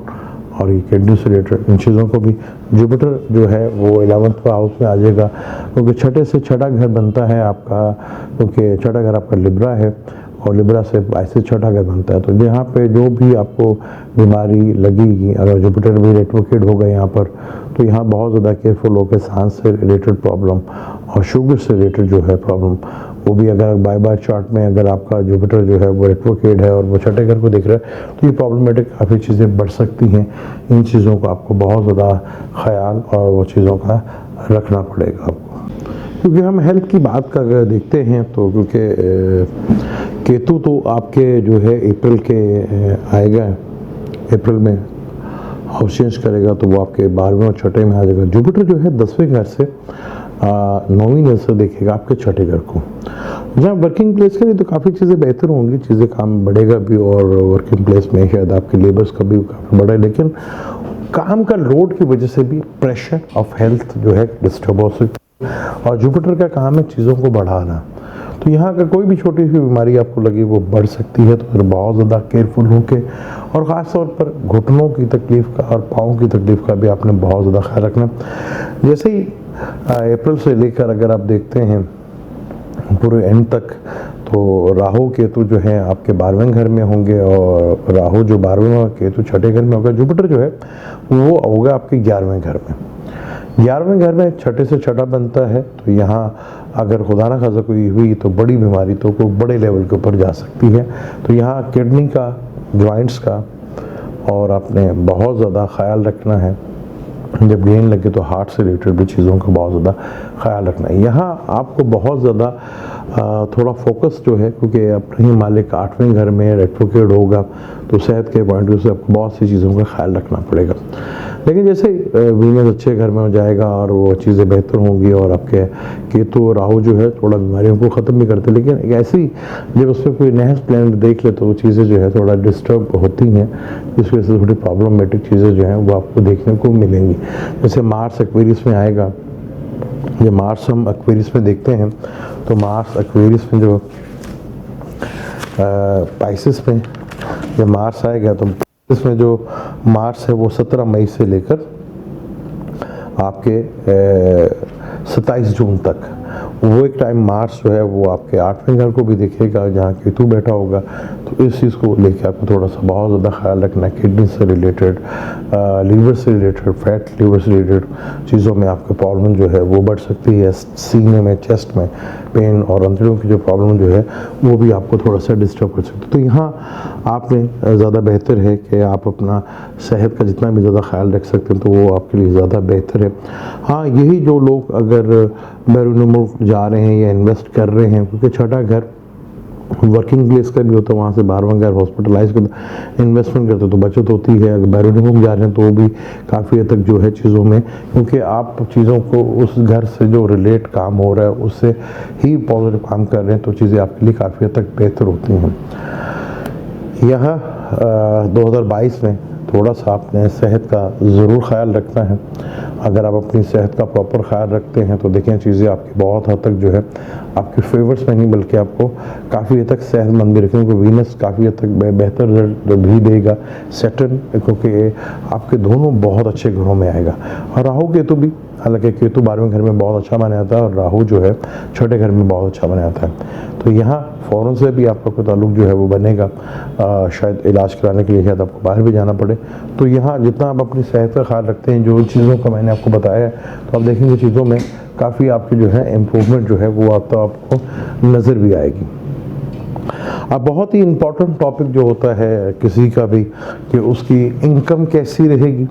और ये किडनी से रिलेटेड इन चीज़ों को भी, जुपिटर जो है वो 11th हाउस में आ जाएगा, क्योंकि छठे से छठा घर बनता है आपका, क्योंकि छठा घर आपका लिब्रा है और लिब्रा से ऐसे छठा घर बनता है। तो यहाँ पे जो भी आपको बीमारी लगेगी, अगर जुपिटर भी रेट्रोग्रेड होगा यहाँ पर, तो यहाँ बहुत ज़्यादा केयरफुल होकर सांस से रिलेटेड प्रॉब्लम और शुगर से रिलेटेड जो है प्रॉब्लम, वो भी अगर बाय चार्ट में अगर आपका जुपिटर जो है वो रेट्रोग्रेड है और वो छठे घर को दिख रहा है, तो ये प्रॉब्लमेटिक काफ़ी चीज़ें बढ़ सकती हैं। इन चीज़ों को आपको बहुत ज़्यादा ख्याल और वो चीज़ों का रखना पड़ेगा आपको। क्योंकि हम हेल्थ की बात का अगर देखते हैं तो क्योंकि केतु तो आपके जो है अप्रैल के आएगा, अप्रैल में हाउस चेंज करेगा, तो वो आपके 12वें और छठे में आ जाएगा। जुपिटर जो है 10वें घर से 9वीं घर से देखेगा आपके छठे घर को। जहाँ वर्किंग प्लेस के लिए तो काफ़ी चीज़ें बेहतर होंगी, चीज़ें काम बढ़ेगा भी, और वर्किंग प्लेस में शायद आपके लेबर्स का भी काफ़ी बढ़ा है, लेकिन काम का लोड की वजह से भी प्रेशर ऑफ हेल्थ जो है डिस्टर्ब हो सकती है। और जुपिटर का काम है चीज़ों को बढ़ाना। तो यहाँ अगर कोई भी छोटी सी बीमारी आपको लगी वो बढ़ सकती है, तो फिर बहुत ज़्यादा केयरफुल होके, और ख़ास तौर पर घुटनों की तकलीफ़ का और पाँव की तकलीफ़ का भी आपने बहुत ज़्यादा ख्याल रखना। जैसे ही अप्रैल से लेकर अगर आप देखते हैं पूरे एंड तक। तो राहु केतु जो है आपके 12वें घर में होंगे, और राहु जो 12वें और केतु छठे घर में होगा। जुपिटर जो है वो होगा आपके 11वें घर में। 11वें घर में छठे से छठा बनता है, तो यहाँ अगर खुदा ना खासा कोई हुई तो बड़ी बीमारी तो कोई बड़े लेवल के ऊपर जा सकती है। तो यहाँ किडनी का, जॉइंट्स का, और आपने बहुत ज़्यादा ख्याल रखना है। जब गेंद लगे तो हार्ट से रिलेटेड भी चीज़ों का बहुत ज़्यादा ख्याल रखना है। यहाँ आपको बहुत ज़्यादा थोड़ा फोकस जो है, क्योंकि अपने ही मालिक 8वें घर में रेट्रोग्रेड होगा, तो सेहत के पॉइंट ऑफ व्यू से आपको बहुत सी चीज़ों का ख्याल रखना पड़ेगा। लेकिन जैसे वीनस अच्छे घर में हो जाएगा और वो चीज़ें बेहतर होंगी, और आपके केतु और राहु जो है थोड़ा बीमारियों को ख़त्म भी करते, लेकिन एक ऐसी जब उस पर कोई नेक्स्ट प्लान देख ले तो वो चीज़ें जो है थोड़ा डिस्टर्ब होती हैं, इस वजह से थोड़ी प्रॉब्लमेटिक चीज़ें जो हैं वो आपको देखने को मिलेंगी। जैसे मार्स एक्वेरियस में आएगा, ये मार्स हम एक्वेरियस में देखते हैं, तो मार्स एक्वेरियस में जो पाइसेस में जब मार्स आएगा, तो इसमें जो मार्स है वो 17 मई से लेकर आपके 27 जून तक, वो एक टाइम मार्स जो है वो आपके 8वें घर को भी देखेगा जहाँ केतु बैठा होगा। तो इस चीज़ को लेकर आपको थोड़ा सा बहुत ज़्यादा ख्याल रखना है। किडनी से रिलेटेड, लीवर से रिलेटेड, फैट लीवर से रिलेटेड चीज़ों में आपके प्रॉब्लम जो है वो बढ़ सकती है। सीने में, चेस्ट में पेन और अंतड़ियों की जो प्रॉब्लम जो है वो भी आपको थोड़ा सा डिस्टर्ब कर सकते। तो यहाँ आपने ज़्यादा बेहतर है कि आप अपना सेहत का जितना भी ज़्यादा ख्याल रख सकते हैं तो वो आपके लिए ज़्यादा बेहतर है। हाँ, यही जो लोग अगर बैरून मुल्क जा रहे हैं या इन्वेस्ट कर रहे हैं, क्योंकि छठा घर वर्किंग प्लेस का भी होता है, वहाँ से 12वां घर हॉस्पिटलाइज कर इन्वेस्टमेंट करते तो बचत होती है। अगर बैरून मुल्क जा रहे हैं तो वो भी काफ़ी हद तक जो है चीज़ों में, क्योंकि आप चीज़ों को उस घर से जो रिलेट काम हो रहा है उससे ही पॉजिटिव काम कर रहे हैं, तो चीज़ें आपके लिए काफ़ी हद तक बेहतर होती हैं। यहाँ 2022 में थोड़ा सा आपने सेहत का ज़रूर ख्याल रखना है। अगर आप अपनी सेहत का प्रॉपर ख्याल रखते हैं तो देखें चीज़ें आपकी बहुत हद तक जो है आपके फेवर्स में नहीं बल्कि आपको काफ़ी हद तक सेहतमंद भी रखेंगे। वीनस काफ़ी हद तक बेहतर रिजल्ट भी देगा। सैटर्न, क्योंकि आपके दोनों बहुत अच्छे घरों में आएगा, और राहु केतु भी, हालांकि केतु 12वें घर में बहुत अच्छा माना जाता है और राहु जो है छठे घर में बहुत अच्छा माना जाता है। तो यहाँ फ़ौरन से भी आपका कोई ताल्लुक जो है वो बनेगा, शायद इलाज कराने के लिए शायद आपको बाहर भी जाना पड़े। तो यहाँ जितना आप अपनी सेहत का ख्याल रखते हैं, जो चीज़ों का मैंने आपको बताया है, तो आप देखेंगे चीज़ों में काफ़ी आपकी जो है इम्प्रूवमेंट जो है वो आपको नज़र भी आएगी। अब बहुत ही इम्पॉर्टेंट टॉपिक जो होता है किसी का भी, कि उसकी इनकम कैसी रहेगी,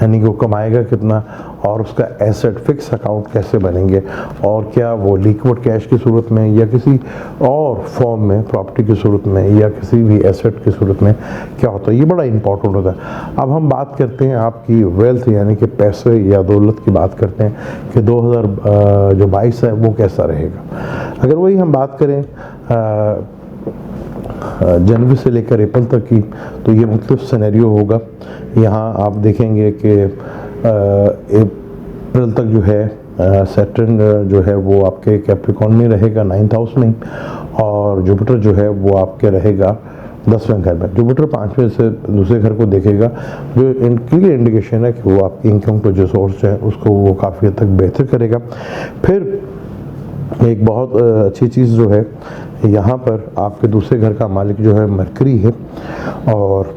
यानी कि वो कमाएगा कितना, और उसका एसेट फिक्स अकाउंट कैसे बनेंगे, और क्या वो लिक्विड कैश की सूरत में या किसी और फॉर्म में प्रॉपर्टी की सूरत में या किसी भी एसेट की सूरत में क्या होता है, ये बड़ा इंपॉर्टेंट होता है। अब हम बात करते हैं आपकी वेल्थ यानी कि पैसे या दौलत की बात करते हैं कि 2022 है वो कैसा रहेगा। अगर वही हम बात करें जनवरी से लेकर अप्रैल तक की, तो ये मुख्तलिफ सिनेरियो होगा। यहाँ आप देखेंगे कि अप्रैल तक जो है सैटर्न जो है वो आपके कैप्रिकॉर्न में रहेगा 9th हाउस में, और जुपिटर जो है वो आपके रहेगा 10वें घर में। जुपिटर 5वें से दूसरे घर को देखेगा, जो क्लियर इंडिकेशन है कि वो आपकी इनकम का जो सोर्स है उसको वो काफ़ी हद तक बेहतर करेगा। फिर एक बहुत अच्छी चीज़ जो है, यहाँ पर आपके दूसरे घर का मालिक जो है मरकरी है, और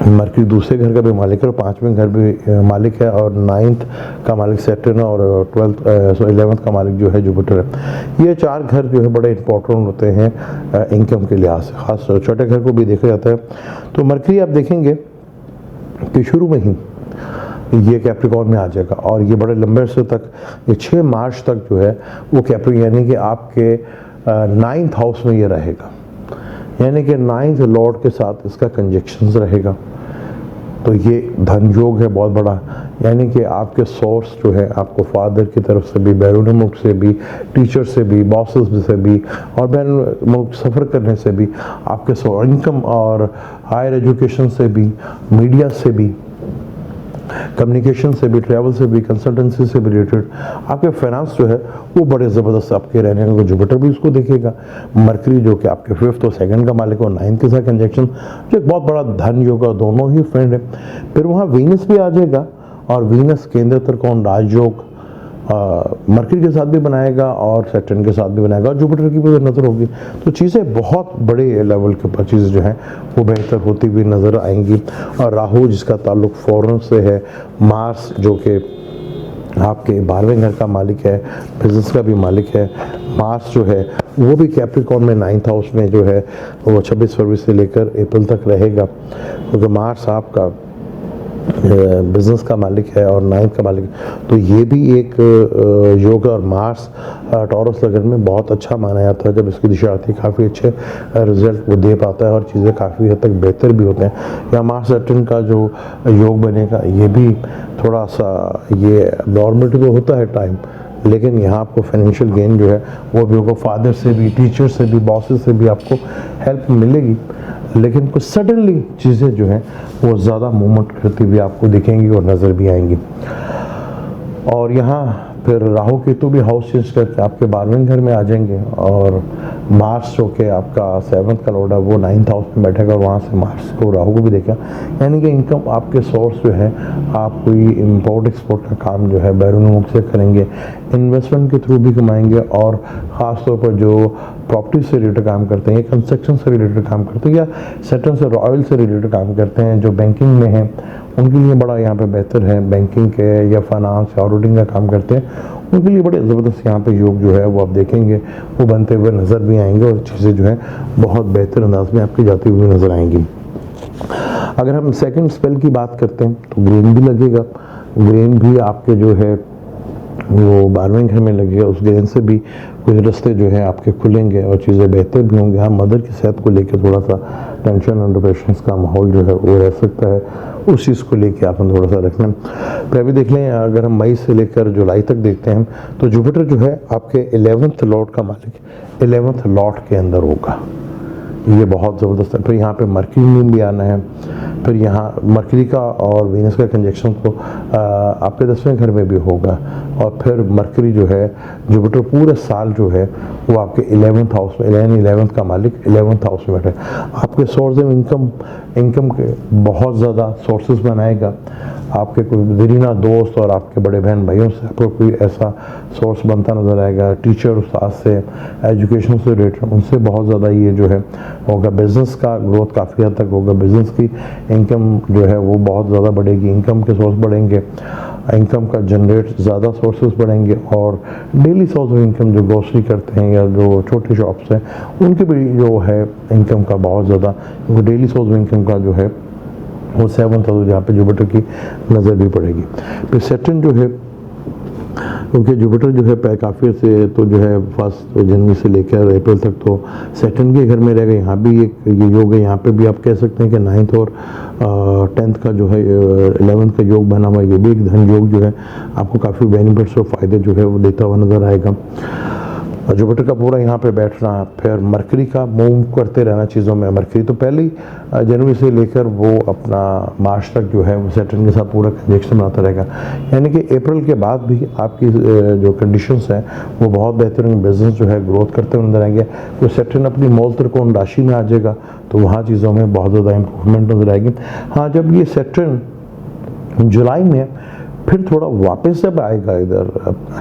मरकरी दूसरे घर का भी मालिक है और 5वें घर भी मालिक है, और 9th का मालिक सैटर्न और 11th का मालिक जो है जुपिटर है। ये 4 घर जो है बड़े इंपॉर्टेंट होते हैं इनकम के लिहाज से, खास छोटे घर को भी देखा जाता है। तो मरकरी आप देखेंगे कि शुरू में ही ये कैप्रिकॉर्न में आ जाएगा, और ये बड़े लंबे अरसे तक, ये 6 मार्च तक जो है वो कैप्रिकॉर्न यानी कि आपके 9th हाउस में ये रहेगा, यानी कि 9th लॉर्ड के साथ इसका कंजक्शंस रहेगा। तो ये धन योग है बहुत बड़ा, यानी कि आपके सोर्स जो है आपको फादर की तरफ से भी, बैरून मुल्क से भी, टीचर से भी, बॉसेस से भी, और बैरून मुल्क सफ़र करने से भी, आपके इनकम और हायर एजुकेशन से भी, मीडिया से भी, कम्युनिकेशन से भी, ट्रैवल से भी, कंसल्टेंसी से भी रिलेटेड आपके फाइनेंस जो है वो बड़े ज़बरदस्त आपके रहने का। जुपिटर भी उसको देखेगा। मरकरी जो कि आपके 5th और 2nd का मालिक और 9th के साथ कंजक्शन, जो एक बहुत बड़ा धन योग है, दोनों ही फ्रेंड है। फिर वहाँ वीनस भी आ जाएगा, और वीनस केंद्र त्रिकोण राजयोग मरकरी के साथ भी बनाएगा और सैटर्न के साथ भी बनाएगा और जुपिटर की भी नज़र होगी। तो चीज़ें बहुत बड़े लेवल के ऊपर चीज़ें जो हैं वो बेहतर होती हुई नज़र आएंगी। और राहु जिसका ताल्लुक फॉरेन से है, मार्स जो कि आपके 12वें घर का मालिक है, बिजनेस का भी मालिक है, मार्स जो है वो भी कैप्रिकॉर्न में 9th हाउस में जो है वो 26 फरवरी से लेकर अप्रैल तक रहेगा, क्योंकि मार्स आपका बिजनेस का मालिक है और 9th का मालिक है। तो ये भी एक योग है। और मार्स टॉरस लगन में बहुत अच्छा माना जाता है, जब इसकी दिशा आती है काफ़ी अच्छे रिजल्ट वो दे पाता है और चीज़ें काफ़ी हद तक बेहतर भी होते हैं। या मार्स सैटर्न का जो योग बनेगा ये भी थोड़ा सा ये नॉर्मल तो होता है टाइम, लेकिन यहाँ आपको फाइनेंशियल गेन जो है वो भी होगा, फादर से भी, टीचर से भी, बॉसेस से भी आपको हेल्प मिलेगी। लेकिन कुछ सडनली चीज़ें जो हैं वो ज़्यादा मूवमेंट करती हुई आपको दिखेंगी और नज़र भी आएंगी। और यहाँ फिर राहु केतु भी हाउस चेंज करके आपके 12वें घर में आ जाएंगे और मार्स जो कि आपका 7th का लॉर्ड है वो 9th हाउस में बैठेगा और वहाँ से मार्स को राहु को भी देखेगा। यानी कि इनकम आपके सोर्स जो है आप कोई इम्पोर्ट एक्सपोर्ट का काम जो है बैरून मुल्क से करेंगे, इन्वेस्टमेंट के थ्रू भी कमाएंगे। और ख़ास तौर पर जो प्रॉपर्टी से रिलेटेड काम करते हैं, कंस्ट्रक्शन से रिलेटेड काम करते हैं या सैटर्न से रॉयल से रिलेटेड काम करते हैं, जो बैंकिंग में हैं उनके लिए बड़ा यहाँ पे बेहतर है। बैंकिंग के या फाइनेंस या ऑडिटिंग का काम करते हैं उनके लिए बड़े ज़बरदस्त यहाँ पे योग जो है वो आप देखेंगे वो बनते हुए नज़र भी आएंगे और चीज़ें जो है बहुत बेहतर अंदाज में आपकी जाती हुई नज़र आएंगी। अगर हम सेकंड स्पेल की बात करते हैं तो ग्रेन भी लगेगा। ग्रेन भी आपके जो है वो 12वें घर में लगेगा, उस ग्रेन से भी कुछ रास्ते जो है आपके खुलेंगे और चीज़ें बेहतर भी होंगे। हाँ, मदर की सेहत को लेकर थोड़ा सा टेंशन और डिप्रेशन का माहौल जो है वो रह सकता है, उस चीज़ को लेकर आपने थोड़ा सा रखना। फिर अभी देख लें, अगर हम मई से लेकर जुलाई तक देखते हैं तो जुपिटर जो है आपके 11th लॉर्ड का मालिक 11th लॉर्ड के अंदर होगा, ये बहुत ज़बरदस्त है। फिर यहाँ पे मरकरी में भी आना है, फिर यहाँ मरकरी का और वीनस का कंजक्शन तो आपके 10वें घर में भी होगा। और फिर मरकरी जो है जुपिटर पूरे साल जो है वो आपके 11th हाउस में, 11th का मालिक 11th हाउस में बैठे आपके सोर्स ऑफ इनकम के बहुत ज़्यादा सोर्सेज बनाएगा। आपके कोई दरीना दोस्त और आपके बड़े बहन भाइयों से आपको कोई ऐसा सोर्स बनता नज़र आएगा, टीचर उस्ताद से, एजुकेशन से रिलेटेड उनसे बहुत ज़्यादा ये जो है होगा। बिज़नेस का ग्रोथ काफ़ी हद तक होगा, बिज़नेस की इनकम जो है वो बहुत ज़्यादा बढ़ेगी, इनकम के सोर्स बढ़ेंगे, इनकम का जनरेट ज़्यादा सोर्सेज बढ़ेंगे। और डेली सोर्स ऑफ इनकम जो ग्रोसरी करते हैं या जो छोटे शॉप्स हैं उनके भी जो है इनकम का बहुत ज़्यादा, वो डेली सोर्स ऑफ इनकम का जो है वो 7th हाउस जहाँ पे जुपिटर की नज़र भी पड़ेगी। फिर सैटर्न जो है, क्योंकि जुपिटर जो है काफ़ी से तो जो है 1 जनवरी से लेकर अप्रैल तक तो सैटर्न के घर में रहेगा। यहाँ भी एक ये योग है, यहाँ पे भी आप कह सकते हैं कि 9th और 10th का जो है 11th का योग बना हुआ है, ये भी एक धन योग जो है आपको काफ़ी बेनिफिट्स और फ़ायदे जो है वो देता हुआ नज़र आएगा। जुपिटर का पूरा यहाँ पे बैठना, फिर मरकरी का मूव करते रहना चीज़ों में। मरकरी तो पहली जनवरी से लेकर वो अपना मार्च तक जो है वो सैटर्न के साथ पूरा कंजक्शन बनाता रहेगा, यानी कि अप्रैल के बाद भी आपकी जो कंडीशंस हैं वो बहुत बेहतर होंगे, बिजनेस जो है ग्रोथ करते हुए नजर आएंगे। तो सैटर्न अपनी मूल त्रिकोण राशि में आ जाएगा तो वहाँ चीज़ों में बहुत ज़्यादा इम्प्रूवमेंट नजर आएगी। हाँ, जब ये सैटर्न जुलाई में फिर थोड़ा वापस जब आएगा इधर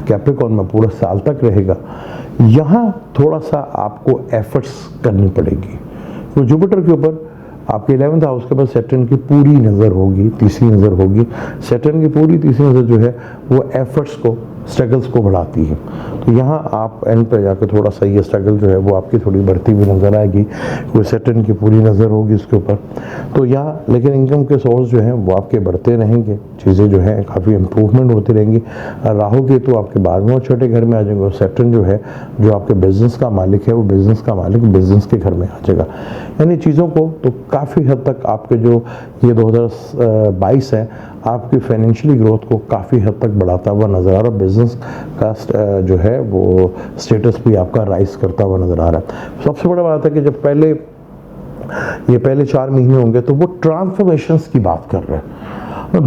कैप्रिकॉर्न में पूरा साल तक रहेगा, यहाँ थोड़ा सा आपको एफर्ट्स करनी पड़ेगी। तो जुपिटर के ऊपर आपके 11th हाउस के बाद सैटर्न की पूरी नज़र होगी, तीसरी नज़र होगी। सैटर्न की पूरी तीसरी नज़र जो है वो एफर्ट्स को, स्ट्रगल्स को बढ़ाती है। तो यहाँ आप एंड पे जाकर थोड़ा सा ये स्ट्रगल जो है वो आपकी थोड़ी बढ़ती हुई नज़र आएगी, कोई सैटर्न की पूरी नज़र होगी इसके ऊपर। तो यहाँ लेकिन इनकम के सोर्स जो हैं वो आपके बढ़ते रहेंगे, चीज़ें जो हैं काफ़ी इम्प्रूवमेंट होती रहेंगी। राहु केतु तो आपके 12वें और छठे घर में आ जाएंगे और सैटर्न जो है जो आपके बिजनेस का मालिक है वो बिजनेस का मालिक बिजनेस के घर में आ जाएगा। यानी चीज़ों को तो काफ़ी हद तक आपके जो ये 2022 है आपकी फाइनेंशियली ग्रोथ को काफ़ी हद तक बढ़ाता हुआ नज़र आ रहा है। बिजनेस का जो है वो स्टेटस भी आपका राइज करता हुआ नज़र आ रहा है। सबसे बड़ा बात है कि जब पहले 4 महीने होंगे तो वो ट्रांसफॉर्मेशंस की बात कर रहे हैं,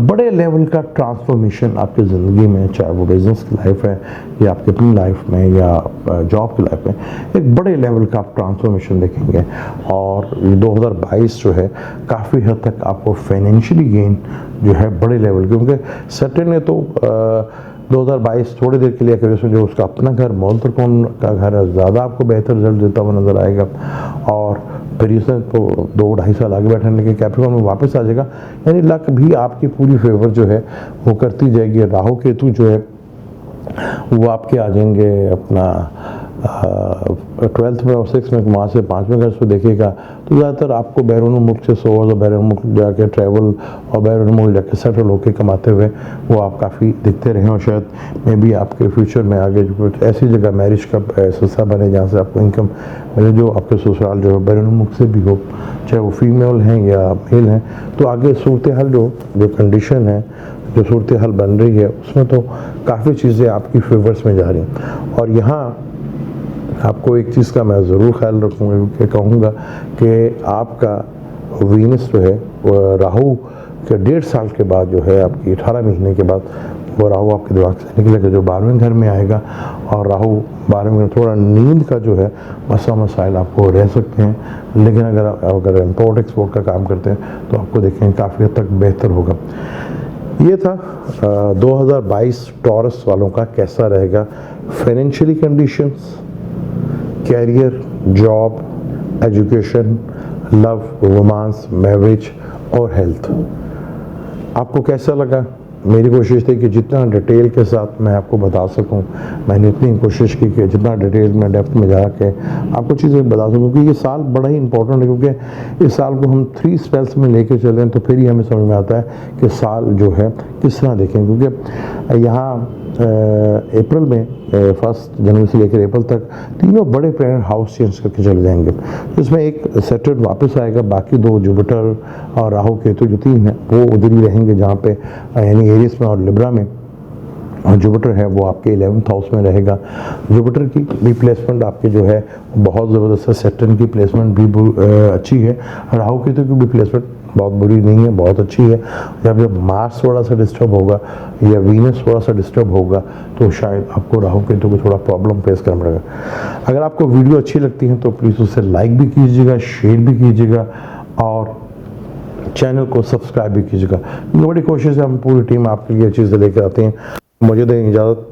बड़े लेवल का ट्रांसफॉर्मेशन आपकी ज़िंदगी में, चाहे वो बिजनेस की लाइफ है या आपकी अपनी लाइफ में या जॉब की लाइफ में, एक बड़े लेवल का आप ट्रांसफॉर्मेशन देखेंगे। और 2022 जो है काफ़ी हद तक आपको फाइनेंशियली गेन जो है बड़े लेवल, क्योंकि सैटर्न ने तो 2022 थोड़ी देर के लिए एक्वेरियस जो उसका अपना घर मूल त्रिकोण का घर है, ज़्यादा आपको बेहतर रिजल्ट देता हुआ नजर आएगा। और फिर इसमें तो 2-2.5 साल आगे बैठने के कैप्रिकॉर्न में वापस आ जाएगा, यानी लक भी आपकी पूरी फेवर जो है वो करती जाएगी। राहु केतु जो है वो आपके आ जाएंगे अपना 12th में और 6th में, वहाँ से 5वें घर से देखेगा तो ज़्यादातर आपको बैरून मुल्क से सोर्स और बैरून मुल्क जाके ट्रैवल और बैरून मुल्क जाके सेटल होकर कमाते हुए वो आप काफ़ी दिखते रहे। और शायद में भी आपके फ्यूचर में आगे कुछ ऐसी जगह मैरिज का सिलसिला बने जहाँ से आपको इनकम मिले, जो आपके ससुराल जो है बैरून मुल्क से भी हो, चाहे वो फीमेल हैं या मेल हैं। तो आगे सूरत हाल जो कंडीशन है, जो सूरत हाल बन रही है, उसमें तो काफ़ी चीज़ें आपकी फेवर्स में जा रही हैं। और यहाँ आपको एक चीज़ का मैं ज़रूर ख्याल रखूँगा कि कहूँगा कि आपका वीनस जो है वो राहु के 1.5 साल के बाद जो है, आपकी 18 महीने के बाद वो राहु आपके दिमाग से निकलेगा, जो 12वें घर में आएगा। और राहु 12वें में थोड़ा नींद का जो है मसाइल आपको रह सकते हैं, लेकिन अगर इम्पोर्ट एक्सपोर्ट का काम करते हैं तो आपको देखें काफ़ी हद तक बेहतर होगा। ये था 2022 टॉरस वालों का कैसा रहेगा financially conditions, career, job, education, love, romance, marriage और हेल्थ। आपको कैसा लगा? मेरी कोशिश थी कि जितना डिटेल के साथ मैं आपको बता सकूं, मैंने इतनी कोशिश की कि जितना डिटेल में डेप्थ में जाके आपको चीज़ें बता सकूं, क्योंकि ये साल बड़ा ही इंपॉर्टेंट है। क्योंकि इस साल को हम 3 स्पेल्स में लेके चलें तो फिर ही हमें समझ में आता है कि साल जो है किस तरह देखें। क्योंकि यहाँ अप्रैल में 1 जनवरी से लेकर अप्रैल तक तीनों बड़े प्लैनेट हाउस चेंज करके चले जाएंगे। इसमें एक सैटर्न वापस आएगा, बाकी 2 जुपिटर और राहु केतु जो 3 हैं वो उधर ही रहेंगे, जहाँ पे यानी एरियस में और लिब्रा में। और जुपिटर है वो आपके 11th हाउस में रहेगा। जुपिटर की भी प्लेसमेंट आपकी जो है बहुत ज़बरदस्त है, सैटर्न की प्लेसमेंट भी अच्छी है, राहु केतु की भी प्लेसमेंट बहुत बुरी नहीं है, बहुत अच्छी है। जब मार्स थोड़ा सा डिस्टर्ब होगा या वीनस थोड़ा सा डिस्टर्ब होगा तो शायद आपको राहु केतु को थोड़ा प्रॉब्लम फेस करना पड़ेगा। अगर आपको वीडियो अच्छी लगती है तो प्लीज़ उसे लाइक भी कीजिएगा, शेयर भी कीजिएगा और चैनल को सब्सक्राइब भी कीजिएगा। बड़ी कोशिश है, हम पूरी टीम आपके लिए चीज़ें लेकर आते हैं। मुझे दें इजाज़त,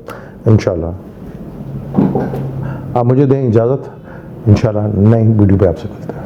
इंशाल्लाह आप मुझे दें इजाज़त, इंशाल्लाह नई वीडियो पे आपसे मिलते हैं।